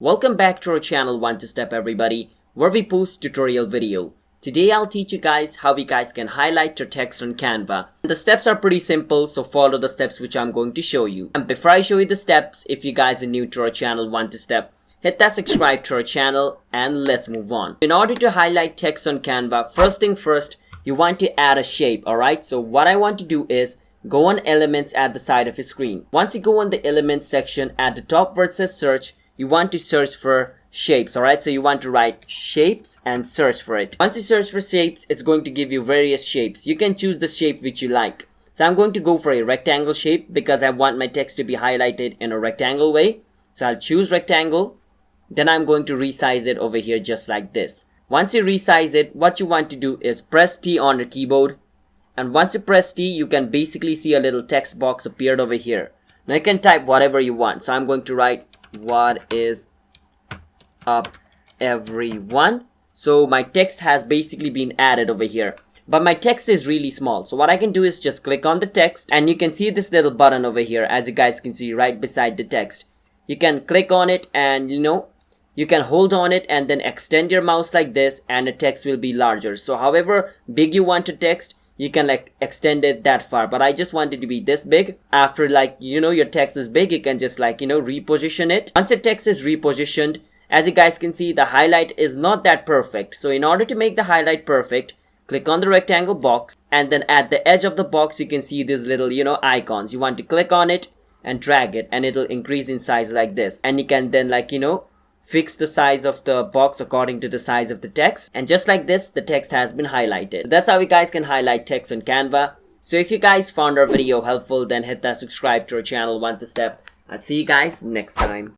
Welcome back to our channel One to Step everybody, where we post tutorial video. Today I'll teach you guys how you guys can highlight your text on Canva. The steps are pretty simple, so follow the steps which I'm going to show you. And before I show you the steps, if you guys are new to our channel One to Step, hit that subscribe to our channel and let's move on. In order to highlight text on Canva, first thing first, you want to add a shape, alright? So what I want to do is go on elements at the side of your screen. Once you go on the elements section, at the top where it says search, you want to search for shapes, alright? So you want to write shapes and search for it. Once you search for shapes, it's going to give you various shapes. You can choose the shape which you like. So I'm going to go for a rectangle shape because I want my text to be highlighted in a rectangle way. So I'll choose rectangle. Then I'm going to resize it over here just like this. Once you resize it, what you want to do is press T on your keyboard. And once you press T, you can basically see a little text box appeared over here. Now you can type whatever you want. So I'm going to write, "What is up everyone?" So my text has basically been added over here. But my text is really small. So what I can do is just click on the text and you can see this little button over here, as you guys can see right beside the text. You can click on it and you can hold on it and then extend your mouse like this and the text will be larger. So however big you want the text, you can extend it that far, but I just want it to be this big. After your text is big, you can just reposition it. Once your text is repositioned, as you guys can see, the highlight is not that perfect. So in order to make the highlight perfect, click on the rectangle box and then at the edge of the box you can see these little icons. You want to click on it and drag it and it'll increase in size like this, and you can then fix the size of the box according to the size of the text, and just like this the text has been highlighted. That's how you guys can highlight text on Canva. So if you guys found our video helpful, then hit that subscribe to our channel One to Step. I'll see you guys next time.